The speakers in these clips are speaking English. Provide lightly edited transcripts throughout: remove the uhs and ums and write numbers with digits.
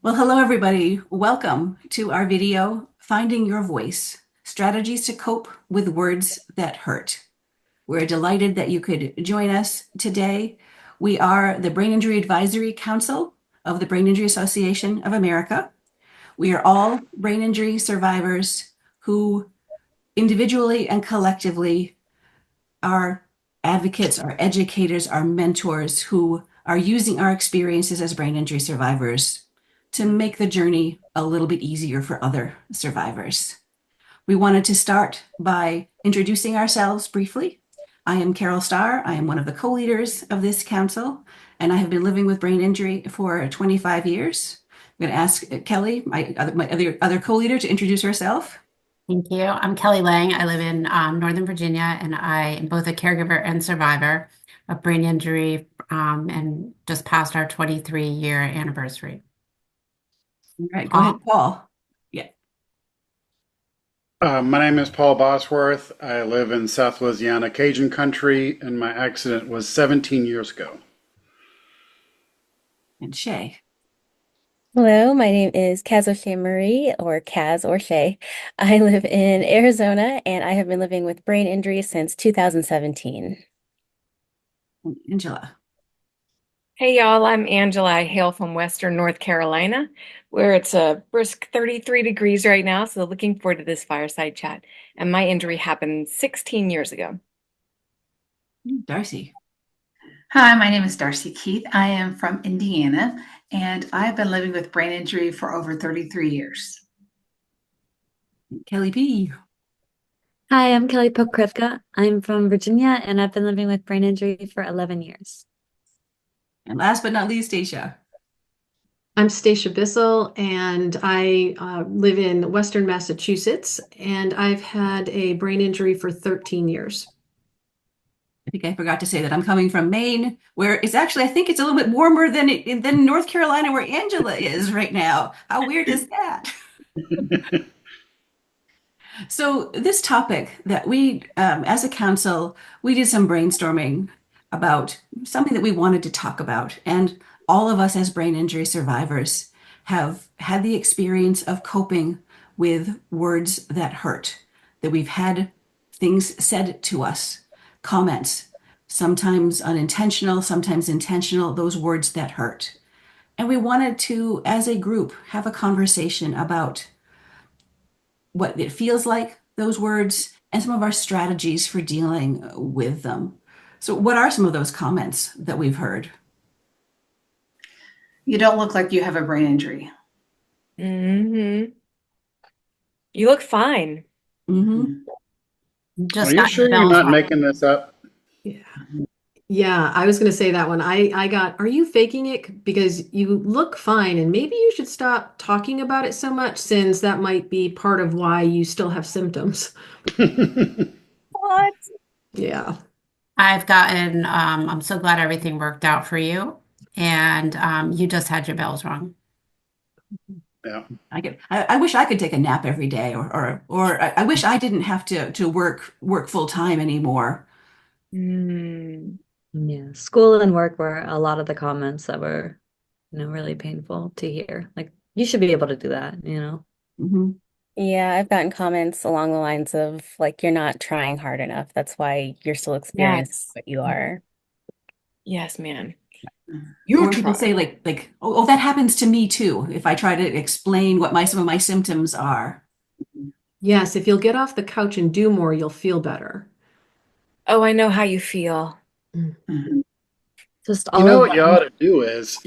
Well, hello everybody. Welcome to our video, Finding Your Voice, Strategies to Cope with Words That Hurt. We're delighted that you could join us today. We are the Brain Injury Advisory Council of the Brain Injury Association of America. We are all brain injury survivors who individually and collectively are advocates, are educators, are mentors who are using our experiences as brain injury survivors to make the journey a little bit easier for other survivors. We wanted to start by introducing ourselves briefly. I am Carol Starr. I am one of the co-leaders of this council, and I have been living with brain injury for 25 years. I'm going to ask Kelly, my other co-leader, to introduce herself. Thank you. I'm Kelly Lang. I live in Northern Virginia, and I am both a caregiver and survivor of brain injury, and just passed our 23-year anniversary. All right, go ahead, Paul? Paul. Yeah. My name is Paul Bosworth. I live in South Louisiana, Cajun country, and my accident was 17 years ago. And Shay. Hello, my name is Kaz O'Shea Marie, or Kaz or Shay. I live in Arizona and I have been living with brain injury since 2017. And Angela. Hey y'all, I'm Angela. I hail from Western North Carolina, where it's a brisk 33 degrees right now. So looking forward to this fireside chat. And my injury happened 16 years ago. Darcy. Hi, my name is Darcy Keith. I am from Indiana, and I've been living with brain injury for over 33 years. Kelly P. Hi, I'm Kelly Pokrivka. I'm from Virginia and I've been living with brain injury for 11 years. And last but not least, Stacia. I'm Stacia Bissell, and I live in Western Massachusetts, and I've had a brain injury for 13 years. I think I forgot to say that I'm coming from Maine, where it's actually, I think it's a little bit warmer than North Carolina, where Angela is right now. How weird is that? So this topic that we, as a council, we did some brainstorming about something that we wanted to talk about. And all of us as brain injury survivors have had the experience of coping with words that hurt, that we've had things said to us, comments, sometimes unintentional, sometimes intentional, those words that hurt. And we wanted to, as a group, have a conversation about what it feels like, those words, and some of our strategies for dealing with them. So, what are some of those comments that we've heard? You don't look like you have a brain injury. Mm-hmm. You look fine. Mm-hmm. Just Are you got sure your you're bells not rung. making this up? Yeah. Yeah, I was going to say that one. I got, are you faking it? Because you look fine, and maybe you should stop talking about it so much, since that might be part of why you still have symptoms. What? Yeah. I'm so glad everything worked out for you. And you just had your bells rung. Yeah. I wish I could take a nap every day, or I wish I didn't have to work full time anymore. Mm. Yeah, school and work were a lot of the comments that were, really painful to hear. Like, you should be able to do that. Mhm. Yeah, I've gotten comments along the lines of like, you're not trying hard enough. That's why you're still experiencing Yes. what you are. Yes, man. You Or people try. say oh, that happens to me too, if I try to explain what some of my symptoms are. Yes, if you'll get off the couch and do more, you'll feel better. Oh, I know how you feel. Mhm. Just You all know of what you ought to do is,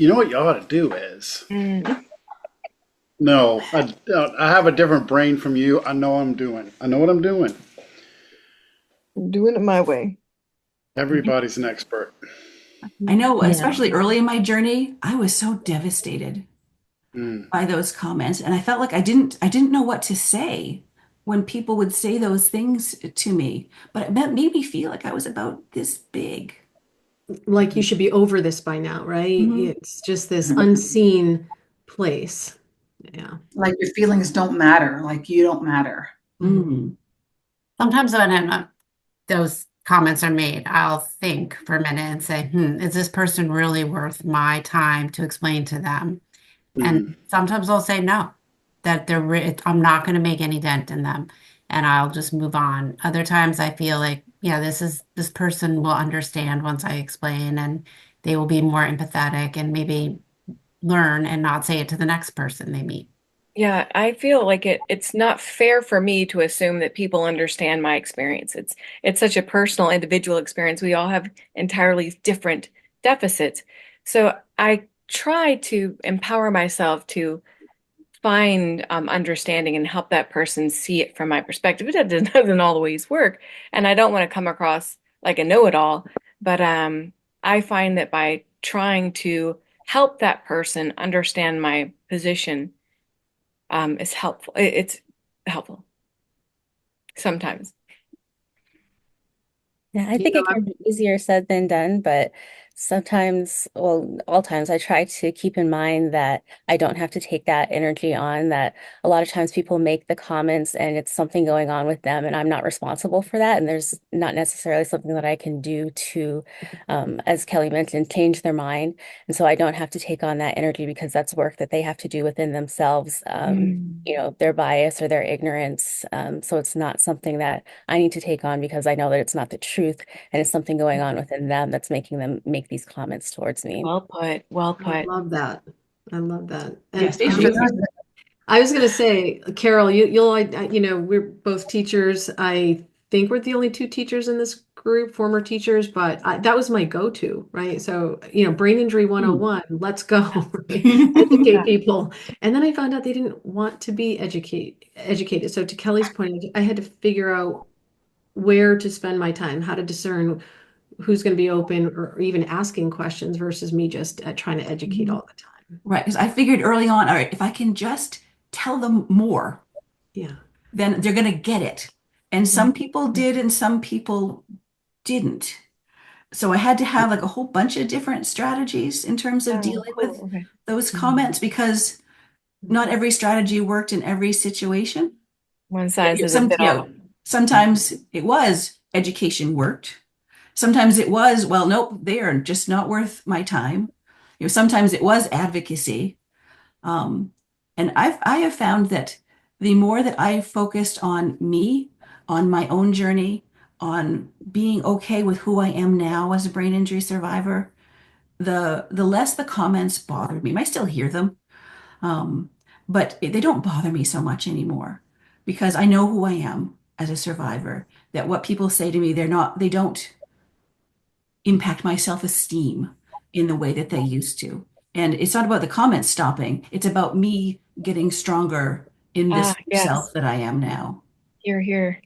Mm. no, I have a different brain from you. I know what I'm doing. I'm doing it my way. Everybody's an expert. I know, yeah. especially early in my journey, I was so devastated Mm. by those comments, and I felt like I didn't know what to say when people would say those things to me. But it made me feel like I was about this big. Like you should be over this by now, right? Mhm. It's just this Mhm. unseen place. Yeah. Like your feelings don't matter, like you don't matter. Mhm. Mm. Sometimes when those comments are made, I'll think for a minute and say, is this person really worth my time to explain to them? Mhm. And sometimes I'll say no, that I'm not going to make any dent in them and I'll just move on. Other times I feel like, yeah, this person will understand once I explain and they will be more empathetic and maybe learn and not say it to the next person they meet. Yeah, I feel like it's not fair for me to assume that people understand my experience. It's such a personal, individual experience. We all have entirely different deficits. So I try to empower myself to find understanding and help that person see it from my perspective. It doesn't always work, and I don't want to come across like a know-it-all, but I find that by trying to help that person understand my position is helpful. It's helpful sometimes. Yeah, I You think know, it can be easier said than done, but sometimes, well, all times, I try to keep in mind that I don't have to take that energy on, that a lot of times people make the comments and it's something going on with them, and I'm not responsible for that. And there's not necessarily something that I can do to, as Kelly mentioned, change their mind. And so I don't have to take on that energy because that's work that they have to do within themselves. Mm. Their bias or their ignorance. So it's not something that I need to take on because I know that it's not the truth and it's something going on within them that's making them make these comments towards me. Well put. Well I put. love that. I love that. Yeah, And stay I'm true. just I was going to say, Carol, we're both teachers. I think we're the only two teachers in this group, former teachers, but that was my go-to, right? So, brain injury Hmm. 101, let's go, right? Yeah. Educate people. And then I found out they didn't want to be educated. So to Kelly's point, I had to figure out where to spend my time, how to discern who's going to be open or even asking questions versus me just trying to educate Mhm. all the time. Right, because I figured early on, all right, if I can just tell them more, Yeah. then they're going to get it. And some people did, and some people didn't. So I had to have like a whole bunch of different strategies in terms of Oh, dealing with cool. Okay. those comments because not every strategy worked in every situation. One size doesn't Some, fit all. sometimes it was education worked. Sometimes it was, well, nope, they are just not worth my time. Sometimes it was advocacy. Um, and I have found that the more that I focused on me, on my own journey, on being okay with who I am now as a brain injury survivor, the less the comments bothered me. I still hear them, um, but they don't bother me so much anymore because I know who I am as a survivor. That what people say to me, they don't impact my self-esteem in the way that they used to. And it's not about the comments stopping, it's about me getting stronger in Ah, this self yes. that I am now. Here, here.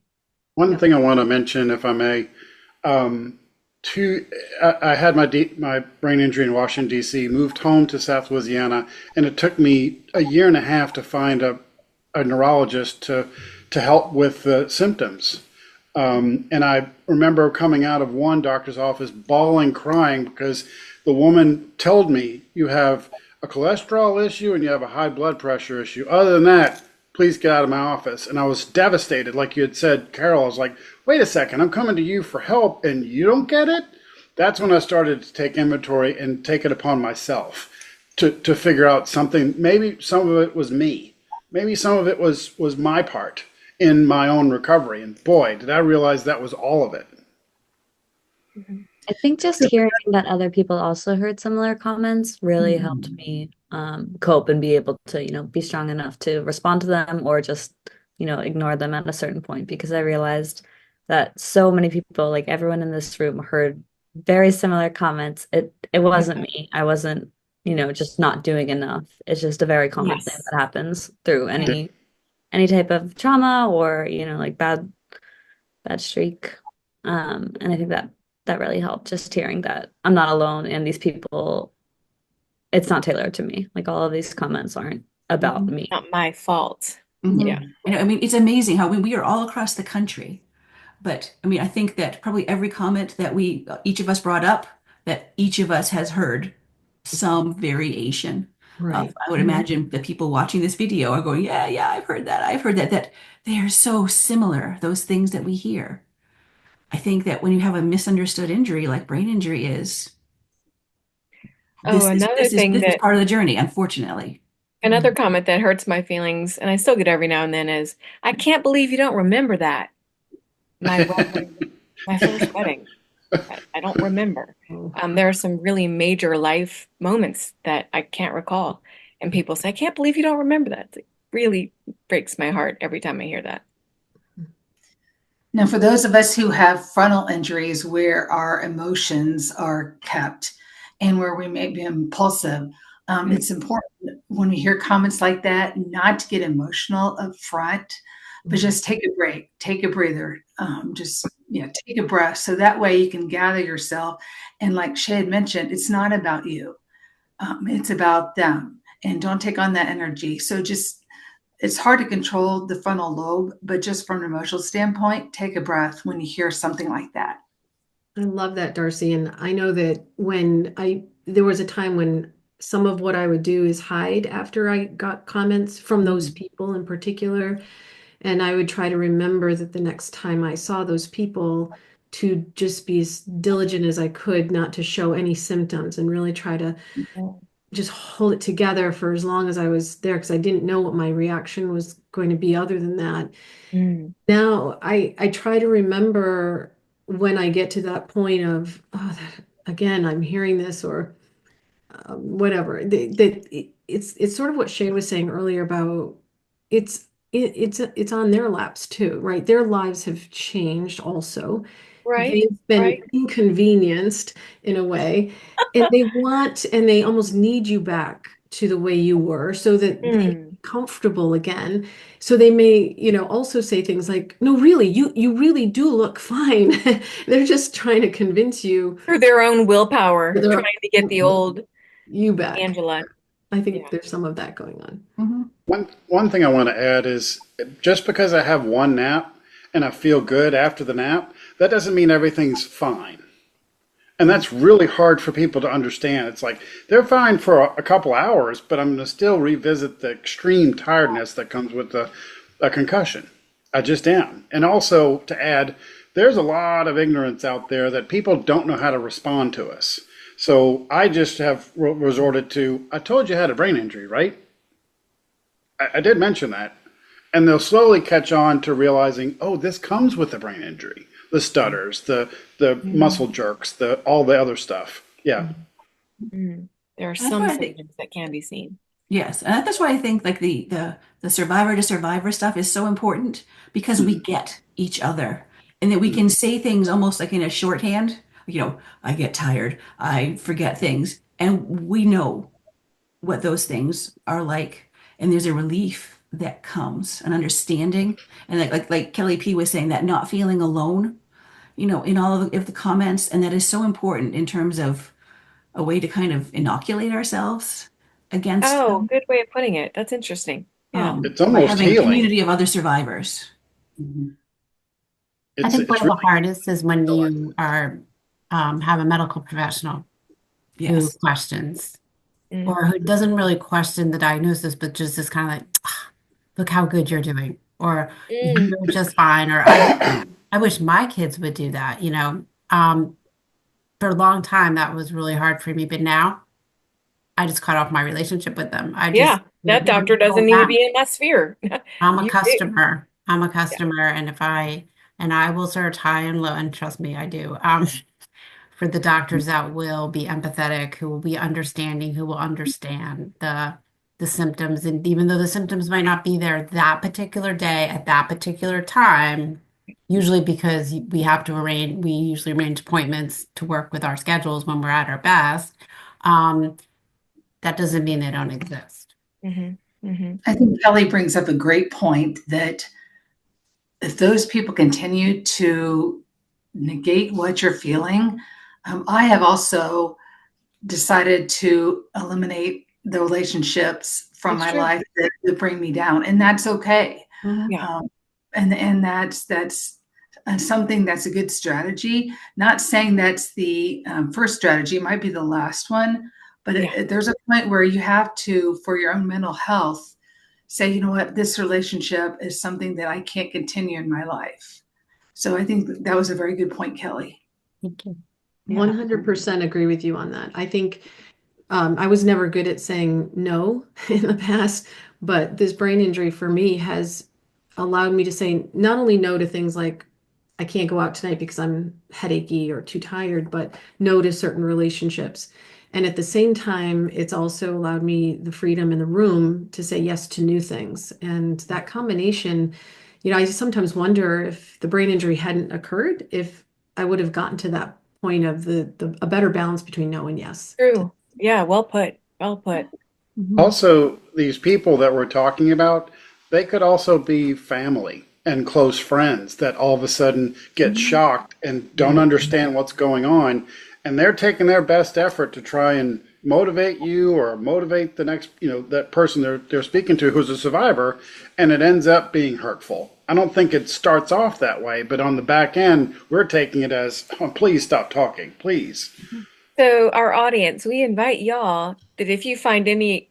One Yep. thing I want to mention, if I may, um, two, I had my brain injury in Washington, D.C., moved home to South Louisiana, and it took me a year and a half to find a neurologist to help with the symptoms. And I remember coming out of one doctor's office bawling, crying because the woman told me, you have a cholesterol issue and you have a high blood pressure issue. Other than that, please get out of my office. And I was devastated. Like you had said, Carol, I was like, wait a second, I'm coming to you for help and you don't get it? That's when I started to take inventory and take it upon myself to figure out something. Maybe some of it was me. Maybe some of it was my part in my own recovery. And boy, did I realize that was all of it. Mhm. I think just hearing that other people also heard similar comments really helped Mhm. me cope and be able to, be strong enough to respond to them or just, ignore them at a certain point because I realized that so many people, like everyone in this room, heard very similar comments. It wasn't me. I wasn't, just not doing enough. It's just a very common thing Yes. that happens through Yeah. any type of trauma or, like bad streak. And I think that really helped just hearing that I'm not alone and these people, it's not tailored to me. Like all of these comments aren't about Mhm. me. Not my fault. Yeah. Mhm. And I mean, it's amazing how we are all across the country. But I mean, I think that probably every comment that each of us brought up, that each of us has heard some variation of, Right. I would imagine the people watching this video are going, yeah, yeah, I've heard that. I've heard that, that they are so similar, those things that we hear. I think that when you have a misunderstood injury like brain injury is, Oh, this is another this is thing this is that part of the journey, unfortunately. Another comment that hurts my feelings, and I still get every now and then, is, I can't believe you don't remember that. My wedding, my first wedding. I don't remember. Oh. There are some really major life moments that I can't recall. And people say, I can't believe you don't remember that. It really breaks my heart every time I hear that. Now, for those of us who have frontal injuries where our emotions are kept and where we may be impulsive, it's important when we hear comments like that not to get emotional up front, but just take a break, take a breather, take a breath. So that way you can gather yourself. And like Shay had mentioned, it's not about you, it's about them. And don't take on that energy. So just it's hard to control the frontal lobe, but just from an emotional standpoint, take a breath when you hear something like that. I love that, Darcy. And I know that there was a time when some of what I would do is hide after I got comments from those people in particular. And I would try to remember that the next time I saw those people to just be as diligent as I could, not to show any symptoms and really try to just hold it together for as long as I was there because I didn't know what my reaction was going to be other than that. Now I try to remember when I get to that point of, again, I'm hearing this or whatever. It's sort of what Shay was saying earlier about it's on their laps too, right? Their lives have changed also. Right, They've been right. inconvenienced in a way, and they almost need you back to the way you were so that they can be comfortable again. So they may, also say things like, no, really, you really do look fine. They're just trying to convince you Through their own willpower, they're- trying to get the old you back. Angela. I think Yeah. there's some of that going on. One thing I want to add is just because I have one nap and I feel good after the nap, that doesn't mean everything's fine. And that's really hard for people to understand. It's like they're fine for a couple hours, but I'm going to still revisit the extreme tiredness that comes with a concussion. I just am. And also to add, there's a lot of ignorance out there that people don't know how to respond to us. So I just have resorted to, I told you I had a brain injury, right? I did mention that. And they'll slowly catch on to realizing, oh, this comes with a brain injury. The stutters, the muscle jerks, all the other stuff. Yeah. There are That's some why I think, symptoms that can be seen. yes, and that's why I think like the survivor to survivor stuff is so important because we get each other and that we can say things almost like in a shorthand. I get tired, I forget things, and we know what those things are like, and there's a relief that comes, an understanding, and like Kelly P was saying, that not feeling alone, in all of the comments, and that is so important in terms of a way to kind of inoculate ourselves against Oh, them, good way of putting it. That's interesting. Yeah. It's by almost having a healing. community of other survivors. I think one It's of the really hardest is when you are have a medical professional who Yes. questions Mm. or who doesn't really question the diagnosis, but just is kind of like, "Ah, look how good you're doing, or Mm. you're just fine, or I wish my kids would do that, For a long time, that was really hard for me, but now I just cut off my relationship with them. I just Yeah, that doctor doesn't need to be in my sphere. I'm a You do. customer. I'm a Yeah. customer, and I will search high and low, and trust me, I do. For the doctors that will be empathetic, who will be understanding, who will understand the symptoms, and even though the symptoms might not be there that particular day at that particular time, usually because we usually arrange appointments to work with our schedules when we're at our best. Um, that doesn't mean they don't exist. I think Kelly brings up a great point that if those people continue to negate what you're feeling, I have also decided to eliminate the relationships from It's my true. life that bring me down, and that's okay. Yeah. And that's something that's a good strategy. Not saying that's the first strategy; it might be the last one. But Yeah. there's a point where you have to, for your own mental health, say, you know what, this relationship is something that I can't continue in my life. So I think that was a very good point, Kelly. Thank you. Yeah. 100% agree with you on that. I think I was never good at saying no in the past, but this brain injury for me has allowed me to say not only no to things like I can't go out tonight because I'm headachy or too tired, but no to certain relationships. And at the same time, it's also allowed me the freedom in the room to say yes to new things. And that combination, I sometimes wonder if the brain injury hadn't occurred, if I would have gotten to that point of the a better balance between no and yes. True. Yeah, well put. Well put. Mhm. Also, these people that we're talking about, they could also be family and close friends that all of a sudden get Mhm. shocked and don't understand what's going on. And they're taking their best effort to try and motivate you or motivate the next, that person they're speaking to who's a survivor, and it ends up being hurtful. I don't think it starts off that way, but on the back end, we're taking it as, oh, please stop talking, please. So our audience, we invite y'all that if you find any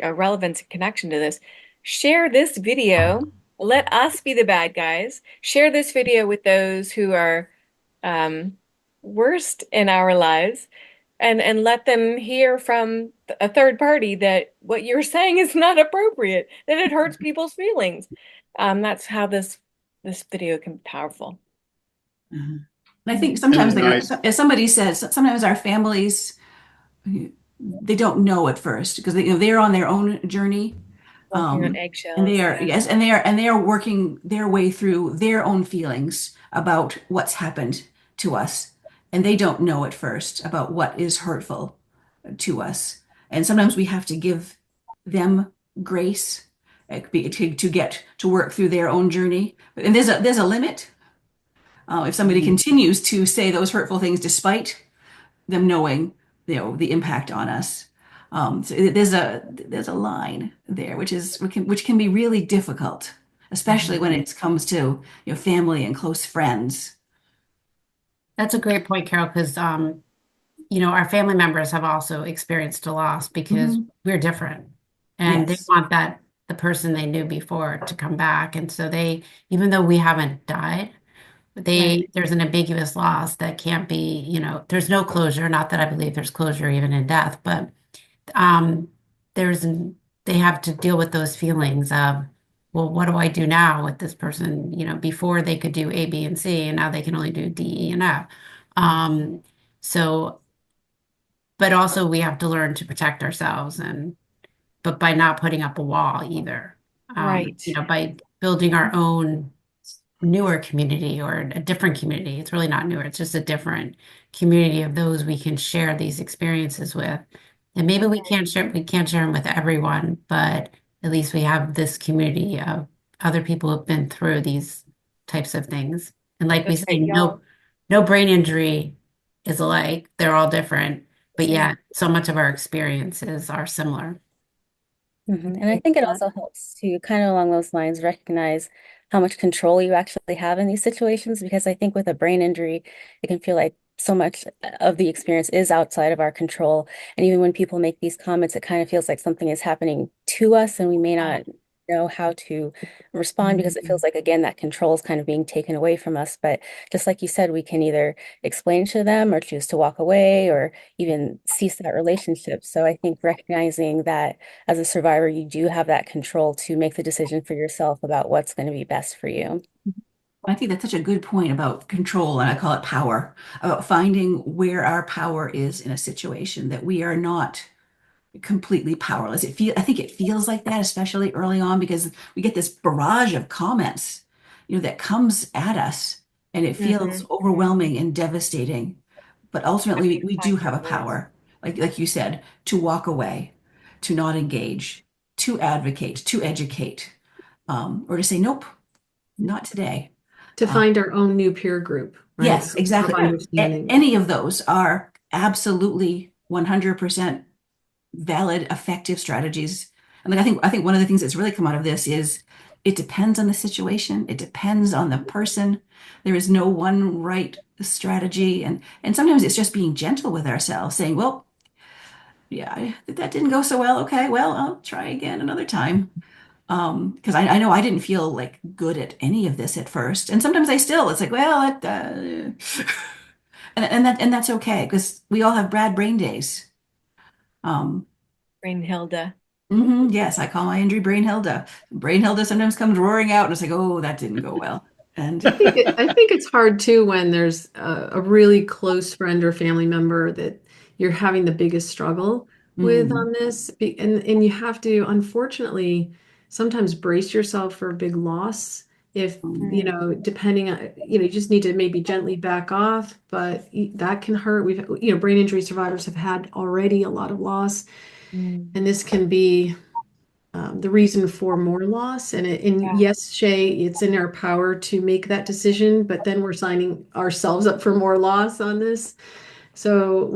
relevance and connection to this, share this video. Let us be the bad guys. Share this video with those who are um, worst in our lives, and let them hear from a third party that what you're saying is not appropriate, that it hurts people's feelings. That's how this video can be powerful. Mhm. And I think sometimes, And like nice. as somebody said, sometimes our families, they don't know at first because they're on their own journey. Walking on And eggshells, they are, yeah. yes, and they are working their way through their own feelings about what's happened to us. And they don't know at first about what is hurtful to us. And sometimes we have to give them grace to get to work through their own journey. And there's a limit. If somebody continues to say those hurtful things despite them knowing, the impact on us. So there's a line there, which can be really difficult, especially when it comes to family and close friends. That's a great point, Carol, because our family members have also experienced a loss because Mhm. we're different. And they Yes, want that the person they knew before to come back. And so even though we haven't died, right. there's an ambiguous loss that can't be, there's no closure. Not that I believe there's closure even in death, but um, there's they have to deal with those feelings of, well, what do I do now with this person? Before they could do A, B, and C, and now they can only do D, E, and F. Um, so, but also we have to learn to protect ourselves, but by not putting up a wall either. Right. By building our own newer community or a different community. It's really not newer, it's just a different community of those we can share these experiences with. And maybe we can't share them with everyone, but at least we have this community of other people who've been through these types of things. And like we That's say, right, y'all. no brain injury is alike. They're all different, but That's right. yet so much of our experiences are similar. And I think it also helps to kind of along those lines recognize how much control you actually have in these situations because I think with a brain injury, it can feel like so much of the experience is outside of our control. And even when people make these comments, it kind of feels like something is happening to us and we may Yeah. not know how to respond because it feels like, again, that control is kind of being taken away from us. But just like you said, we can either explain to them or choose to walk away or even cease that relationship. So I think recognizing that as a survivor, you do have that control to make the decision for yourself about what's going to be best for you. I think that's such a good point about control, and I call it power, about finding where our power is in a situation, that we are not completely powerless. I think it feels like that, especially early on, because we get this barrage of comments, that comes at us, and it feels Mm-hmm. overwhelming and devastating. But ultimately, we do have a Yes. power, like you said, to walk away, to not engage, to advocate, to educate, or to say, nope, not today. To Um, find our own new peer group, right? yes, exactly. Of understanding. Any of those are absolutely 100% valid, effective strategies. And like I think one of the things that's really come out of this is it depends on the situation. It depends on the person. There is no one right strategy. And sometimes it's just being gentle with ourselves, saying, well, yeah, that didn't go so well. Okay, well, I'll try again another time. Because I know I didn't feel like good at any of this at first. And sometimes it's like, well, and that's okay because we all have bad brain days. Um, Hilda. yes, I call my injury Brain Hilda. Brain Hilda sometimes comes roaring out, and it's like, oh, that didn't go well. And I think it's hard too when there's a really close friend or family member that you're having the biggest struggle with mm, on this. And you have to, unfortunately, sometimes brace yourself for a big loss. If, mm, depending on, you just need to maybe gently back off, but that can hurt. Brain injury survivors have had already a lot of loss, Mm. and this can be the reason for more loss. And Yeah. yes, Shay, it's in our power to make that decision, but then we're signing ourselves up for more loss on this. So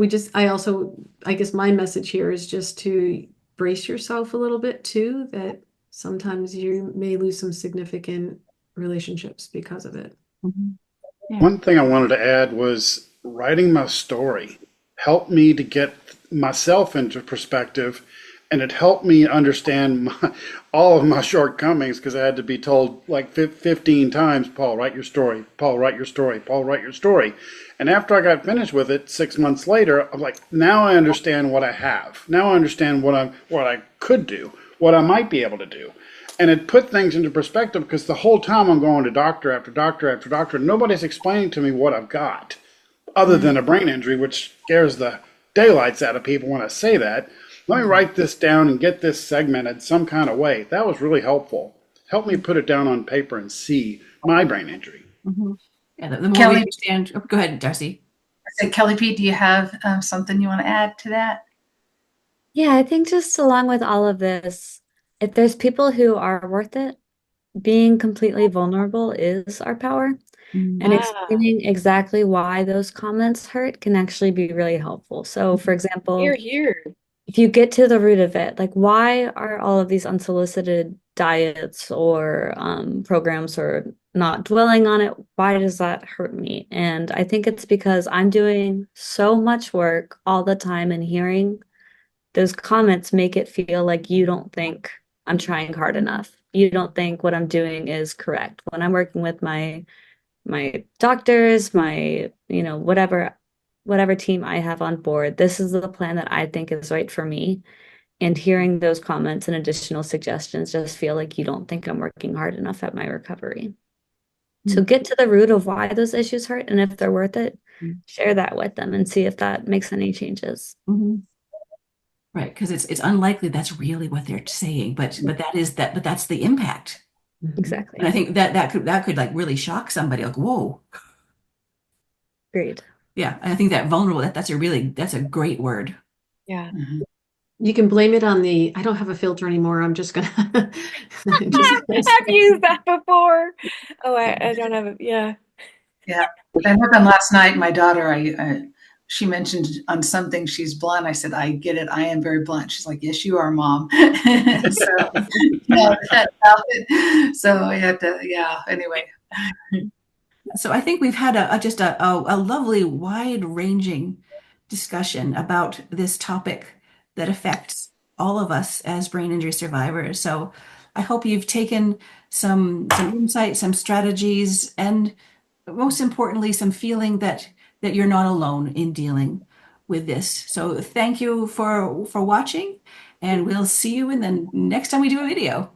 I guess my message here is just to brace yourself a little bit too, that sometimes you may lose some significant relationships because of it. mhm. Yeah. One thing I wanted to add was writing my story helped me to get myself into perspective, and it helped me understand all of my shortcomings because I had to be told like 15 times, Paul, write your story. Paul, write your story. Paul, write your story. And after I got finished with it 6 months later, I'm like, now I understand what I have. Now I understand what I could do, what I might be able to do. And it put things into perspective because the whole time I'm going to doctor after doctor after doctor, nobody's explaining to me what I've got other than a brain injury, which scares the daylights out of people when I say that. Let me write this down and get this segmented some kind of way. That was really helpful. Helped me put it down on paper and see my brain injury. Mhm. Yeah, the more we Kelly, understand, oh, go ahead, Darcy. I said, Kelly P, do you have something you want to add to that? Yeah, I think just along with all of this, if there's people who are worth it, being completely vulnerable is our power. And Mm, Ah, explaining exactly why those comments hurt can actually be really helpful. So, for here, example, here. if you get to the root of it, like why are all of these unsolicited diets or programs or not dwelling on it? Why does that hurt me? And I think it's because I'm doing so much work all the time and hearing those comments make it feel like you don't think I'm trying hard enough. You don't think what I'm doing is correct. When I'm working with my doctors, my, whatever team I have on board, this is the plan that I think is right for me. And hearing those comments and additional suggestions just feel like you don't think I'm working hard enough at my recovery. So mm, get to the root of why those issues hurt, and if they're worth it, mm, share that with them and see if that makes any changes. mhm. Right, because it's unlikely that's really what they're saying, but that's the impact. And Exactly. I think that could like really shock somebody, like, whoa. Agreed. Yeah, and I think that vulnerable, that's a great word. Yeah. Mhm. You can blame it on I don't have a filter anymore. I'm just gonna just gonna I've say. used that before. Oh, I don't have it. Yeah. Yeah. I heard them last night. My daughter, she mentioned on something she's blunt. I said, I get it. I am very blunt. She's like, yes, you are, Mom. So, no, so I had to, yeah, anyway. So I think we've had a lovely wide-ranging discussion about this topic that affects all of us as brain injury survivors. So I hope you've taken some insight, some strategies, and most importantly, some feeling that you're not alone in dealing with this. So thank you for watching, and we'll see you in the next time we do a video.